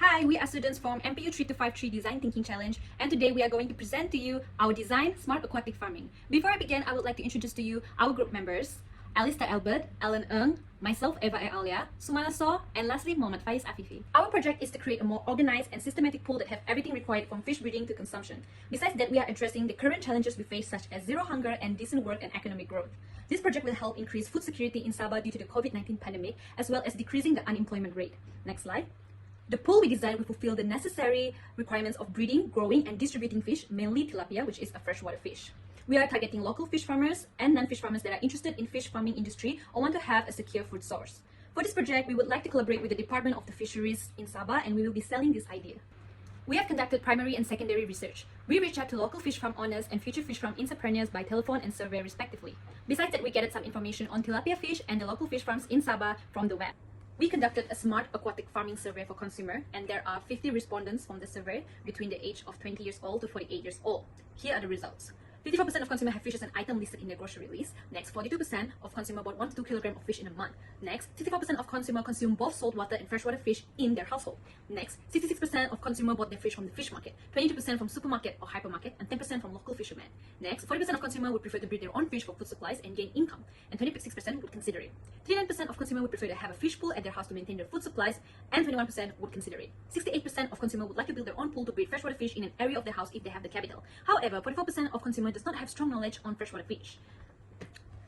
Hi, we are students from MPU3253 Design Thinking Challenge, and today we are going to present to you our design Smart Aquatic Farming. Before I begin, I would like to introduce to you our group members, Alistair Albert, Alan Ng, myself Eva Alia, Sumana Saw, and lastly Mohammad Faiz Afifi. Our project is to create a more organized and systematic pool that have everything required from fish breeding to consumption. Besides that, we are addressing the current challenges we face such as zero hunger and decent work and economic growth. This project will help increase food security in Sabah due to the COVID-19 pandemic, as well as decreasing the unemployment rate. Next slide. The pool we designed will fulfill the necessary requirements of breeding, growing, and distributing fish, mainly tilapia, which is a freshwater fish. We are targeting local fish farmers and non-fish farmers that are interested in fish farming industry or want to have a secure food source. For this project, we would like to collaborate with the Department of the Fisheries in Sabah, and we will be selling this idea. We have conducted primary and secondary research. We reached out to local fish farm owners and future fish farm entrepreneurs by telephone and survey respectively. Besides that, we gathered some information on tilapia fish and the local fish farms in Sabah from the web. We conducted a smart aquatic farming survey for consumer, and there are 50 respondents from the survey between the age of 20 years old to 48 years old. Here are the results. 54% of consumers have fish as an item listed in their grocery list. Next, 42% of consumers bought 1 to 2 kilograms of fish in a month. Next, 54% of consumers consume both saltwater and freshwater fish in their household. Next, 66% of consumers bought their fish from the fish market, 22% from supermarket or hypermarket, and 10% from local fishermen. Next, 40% of consumers would prefer to breed their own fish for food supplies and gain income, and 26% would consider it. 39% of consumers would prefer to have a fish pool at their house to maintain their food supplies, and 21% would consider it. 68% of consumers would like to build their own pool to breed freshwater fish in an area of their house if they have the capital. However, 44% of consumers does not have strong knowledge on freshwater fish.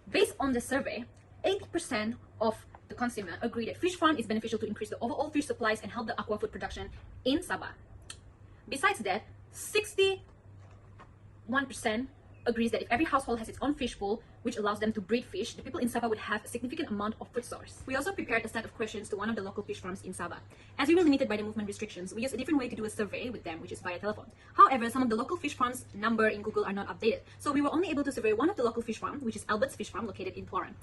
Based on the survey, 80% of the consumer agree that fish farm is beneficial to increase the overall fish supplies and help the aqua food production in Sabah. Besides that, 61% agrees that if every household has its own fish pool, which allows them to breed fish, the people in Sabah would have a significant amount of food source. We also prepared a set of questions to one of the local fish farms in Sabah. As we were limited by the movement restrictions, we used a different way to do a survey with them, which is via telephone. However, some of the local fish farms' number in Google are not updated, so we were only able to survey one of the local fish farms, which is Albert's Fish Farm located in Pluran.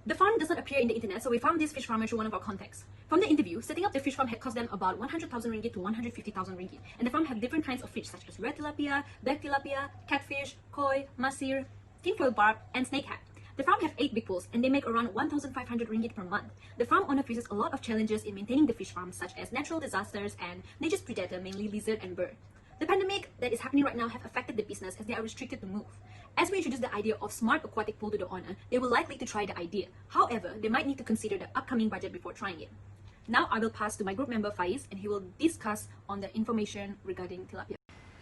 The farm does not appear in the internet, so we found this fish farmer through one of our contacts. From the interview, setting up the fish farm had cost them about 100,000 ringgit to 150,000 ringgit, and the farm had different kinds of fish such as red tilapia, black tilapia, catfish, koi, masir, tinfoil barb, and snakehead. The farm have 8 big pools, and they make around 1,500 ringgit per month. The farm owner faces a lot of challenges in maintaining the fish farm, such as natural disasters and nature's predator, mainly lizard and bird. The pandemic that is happening right now have affected the business as they are restricted to move. As we introduce the idea of smart aquatic pool to the owner, they will likely to try the idea. However, they might need to consider the upcoming budget before trying it. Now I will pass to my group member Faiz, and he will discuss on the information regarding tilapia.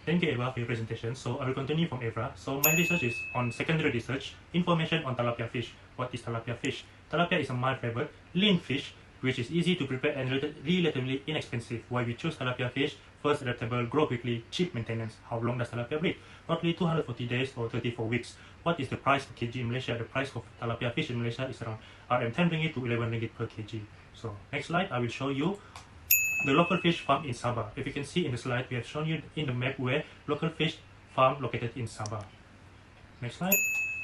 Thank you, Eva, for your presentation. So I will continue from Eva. So my research is on secondary research, information on tilapia fish. What is tilapia fish? Tilapia is a mild-flavored, lean fish, which is easy to prepare and relatively inexpensive. Why we choose tilapia fish? First, adaptable, grow quickly, cheap maintenance. How long does tilapia breed? Roughly 240 days or 34 weeks. What is the price per kg in Malaysia? The price of tilapia fish in Malaysia is around RM10 ringgit to 11 ringgit per kg. So next slide, I will show you the local fish farm in Sabah. If you can see in the slide, we have shown you in the map where local fish farm located in Sabah. Next slide.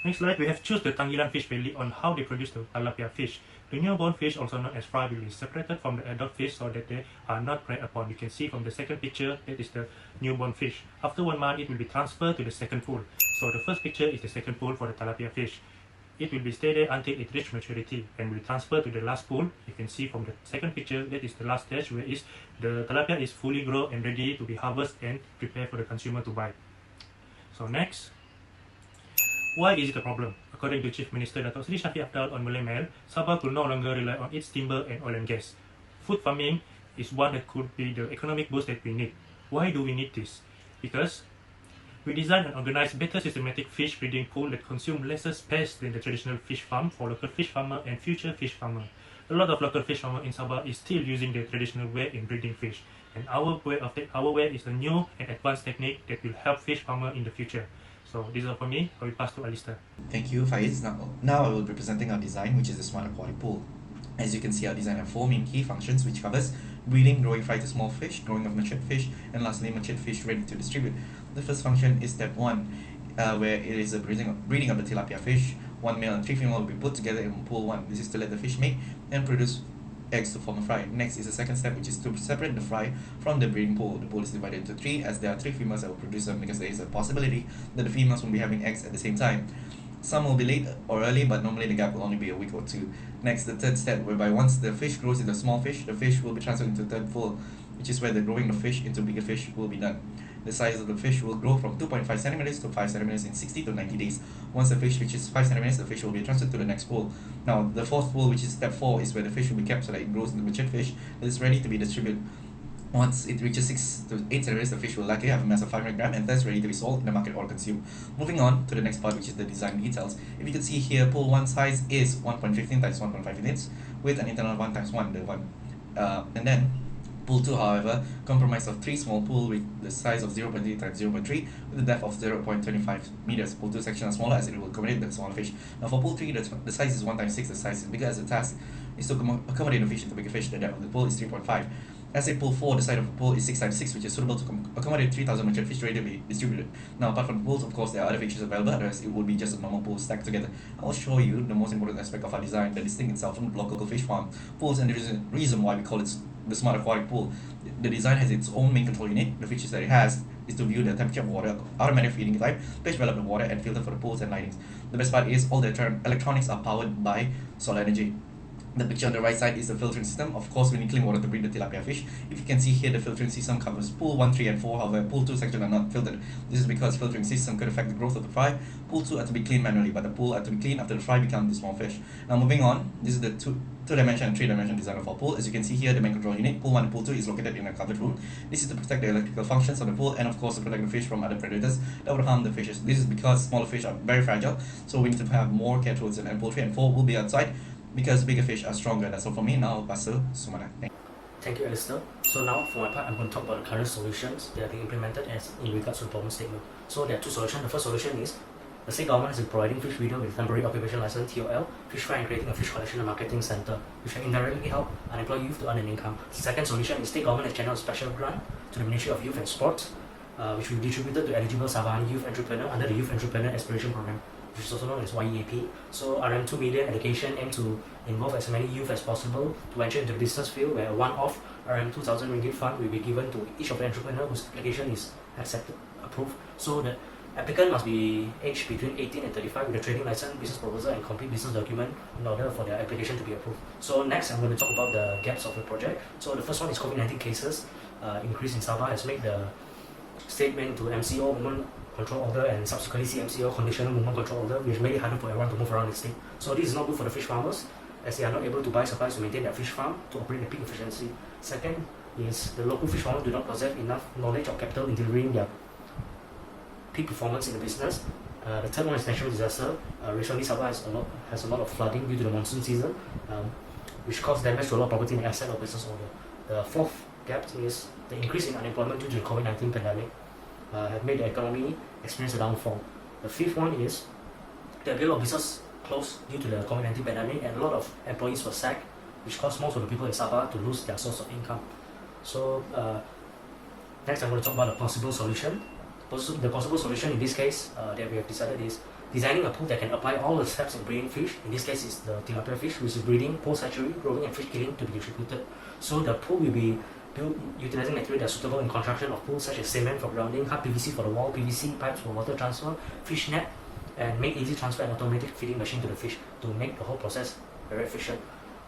Next slide, we have choose the Tanggilan Fish Valley on how they produce the tilapia fish. The newborn fish, also known as fry, will be separated from the adult fish so that they are not preyed upon. You can see from the second picture, that is the newborn fish. After 1 month, it will be transferred to the second pool. So the first picture is the second pool for the tilapia fish. It will be stay there until it reaches maturity and will transfer to the last pool. You can see from the second picture, that is the last stage where is the tilapia is fully grown and ready to be harvested and prepared for the consumer to buy. So next, why is it a problem? According to Chief Minister Datuk Seri Shafie Apdal on Malay Mail, Sabah could no longer rely on its timber and oil and gas. Food farming is one that could be the economic boost that we need. Why do we need this? Because we design and organize better systematic fish breeding pool that consume lesser space than the traditional fish farm for local fish farmer and future fish farmer. A lot of local fish farmer in Sabah is still using the traditional way in breeding fish, and our way is a new and advanced technique that will help fish farmer in the future. So this is all for me. I will pass to Alistair. Thank you, Faiz. Now I will be presenting our design, which is a smart aquatic pool. As you can see, our design has 4 main key functions, which covers breeding, growing fry to small fish, growing of matured fish, and lastly, matured fish ready to distribute. The first function is step 1, where it is a breeding of the tilapia fish. 1 male and 3 female will be put together in pool 1. This is to let the fish mate and produce eggs to form a fry. Next is the second step, which is to separate the fry from the breeding pool. The pool is divided into 3, as there are 3 females that will produce them, because there is a possibility that the females will be having eggs at the same time. Some will be late or early, but normally the gap will only be a week or 2. Next, the third step, whereby once the fish grows into small fish, the fish will be transferred into the third pool. which is where the growing the fish into bigger fish will be done. The size of the fish will grow from 2.5 centimeters to 5 centimeters in 60 to 90 days. Once the fish reaches 5 centimeters, the fish will be transferred to the next pool. Now, the fourth pool, which is step 4, is where the fish will be kept so that it grows into mature fish that is ready to be distributed. Once it reaches 6 to 8 centimeters, the fish will likely have a mass of 500 grams and thus ready to be sold in the market or consumed. Moving on to the next part, which is the design details. If you can see here, pool 1 size is 1.15 times 1.5 units with an internal 1 times 1, the 1. And then pool 2, however, comprised of 3 small pools with the size of 0.3 times 0.3 with a depth of 0.25 meters. Pool 2 section are smaller as it will accommodate the smaller fish. Now for pool 3, the size is 1 times 6, the size is bigger as the task is to accommodate the fish into bigger fish. The depth of the pool is 3.5. As a pool 4, the size of the pool is 6 times 6, which is suitable to accommodate 3,000 mature fish ready to be distributed. Now, apart from the pools, of course, there are other features available, otherwise it would be just a normal pool stacked together. I will show you the most important aspect of our design that distinguishes itself from local fish farm pools, and the reason why we call it the Smart Aquatic Pool. The design has its own main control unit. The features that it has is to view the temperature of water, automatic feeding type, pH value of the water, and filter for the pools and lightings. The best part is all the electronics are powered by solar energy. The picture on the right side is the filtering system. Of course, we need clean water to breed the tilapia fish. If you can see here, the filtering system covers pool 1, 3, and 4. However, pool 2 section are not filtered. This is because filtering system could affect the growth of the fry. Pool 2 are to be cleaned manually, but the pool are to be cleaned after the fry becomes the small fish. Now moving on, this is the two-dimension and three-dimension design of our pool. As you can see here, the main control unit, pool 1 and pool 2, is located in a covered room. This is to protect the electrical functions of the pool and of course to protect the fish from other predators that would harm the fishes. This is because smaller fish are very fragile, so we need to have more care towards it, and pool 3 and 4 will be outside because bigger fish are stronger. That's all for me. Now I'll pass to Sumana. Thank you, Alistair. So now for my part, I'm going to talk about the current solutions that are being implemented as in regards to the problem statement. So there are 2 solutions. The first solution is the state government has been providing fish breeder with temporary occupation license (TOL), fish fry, and creating a fish collection and marketing center, which can indirectly help unemployed youth to earn an income. The second solution is state government has channeled a special grant to the Ministry of Youth and Sports, which will be distributed to eligible Sabahan youth entrepreneur under the Youth Entrepreneur Aspiration Program, which is also known as YEAP. So RM2 million education aim to involve as many youth as possible to enter into the business field, where a one-off RM2,000 ringgit fund will be given to each of the entrepreneur whose application is accepted, approved. So the applicant must be aged between 18 and 35 with a trading license, business proposal, and complete business document in order for their application to be approved. So next, I'm going to talk about the gaps of the project. So the first one is COVID-19 cases increase in Sabah has made the statement to MCO, Movement Control Order, and subsequently CMCO, Conditional Movement Control Order, which made it harder for everyone to move around the state. So this is not good for the fish farmers, as they are not able to buy supplies to maintain their fish farm to operate at peak efficiency. Second is the local fish farmers do not possess enough knowledge or capital in delivering their peak performance in the business. The third one is natural disaster. Recently, Sabah has a lot of flooding due to the monsoon season, which caused damage to a lot of property and asset or business owner. The fourth gap is the increase in unemployment due to the COVID-19 pandemic have made the economy experience a downfall. The fifth one is there are a lot of business closed due to the COVID-19 pandemic, and a lot of employees were sacked, which caused most of the people in Sabah to lose their source of income. So next, I'm going to talk about a possible solution. The possible solution in this case that we have decided is designing a pool that can apply all the steps in breeding fish. In this case, is the tilapia fish, which is breeding, post-hatchery, growing, and fish killing to be distributed. So the pool will be built utilizing material that are suitable in construction of pools, such as cement for grounding, hard PVC for the wall, PVC pipes for water transfer, fish net, and make easy transfer and automatic feeding machine to the fish to make the whole process very efficient.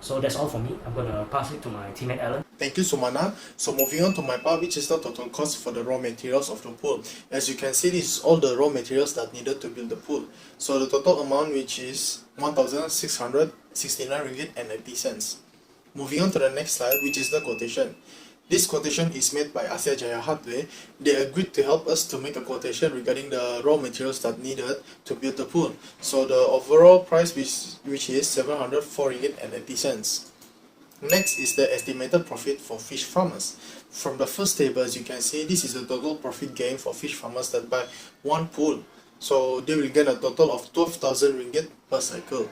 So that's all for me. I'm going to pass it to my teammate Alan. Thank you, Sumana. So moving on to my part, which is the total cost for the raw materials of the pool. As you can see, this is all the raw materials that needed to build the pool. So the total amount, which is 1,669 ringgit and 80 cents. Moving on to the next slide, which is the quotation. This quotation is made by Asia Jaya Hardware. They agreed to help us to make a quotation regarding the raw materials that needed to build the pool. So the overall price, which is 704 ringgit and 80 cents. Next is the estimated profit for fish farmers. From the first table, as you can see, this is the total profit gain for fish farmers that buy one pool. So they will gain a total of 12,000 ringgit per cycle.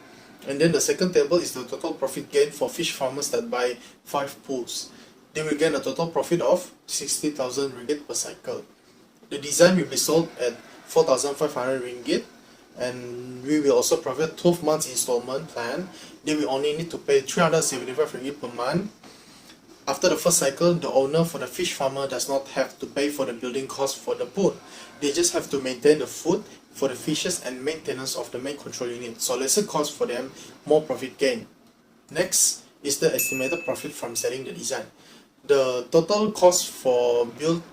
And then the second table is the total profit gain for fish farmers that buy 5 pools. They will gain a total profit of 60,000 ringgit per cycle. The design will be sold at 4,500 ringgit, and we will also provide 12 months installment plan. They will only need to pay 375 ringgit per month. After the first cycle, the owner for the fish farmer does not have to pay for the building cost for the pool. They just have to maintain the food for the fishes and maintenance of the main control unit. So lesser cost for them, more profit gain. Next is the estimated profit from selling the design. The total cost for build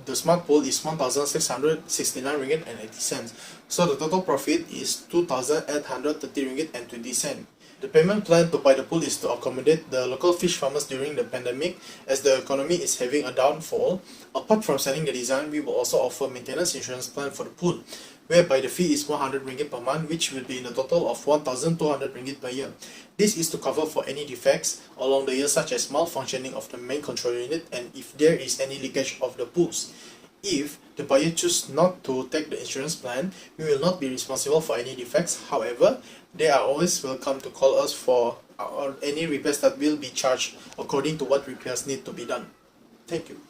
the smart pool is 1,669 ringgit and 80 cents. So the total profit is 2,830 ringgit and 20 cents. The payment plan to buy the pool is to accommodate the local fish farmers during the pandemic, as the economy is having a downfall. Apart from selling the design, we will also offer maintenance insurance plan for the pool, whereby the fee is 100 ringgit per month, which will be in a total of 1,200 ringgit per year. This is to cover for any defects along the year, such as malfunctioning of the main control unit and if there is any leakage of the pools. If the buyer chooses not to take the insurance plan, we will not be responsible for any defects. However, they are always welcome to call us for any repairs that will be charged according to what repairs need to be done. Thank you.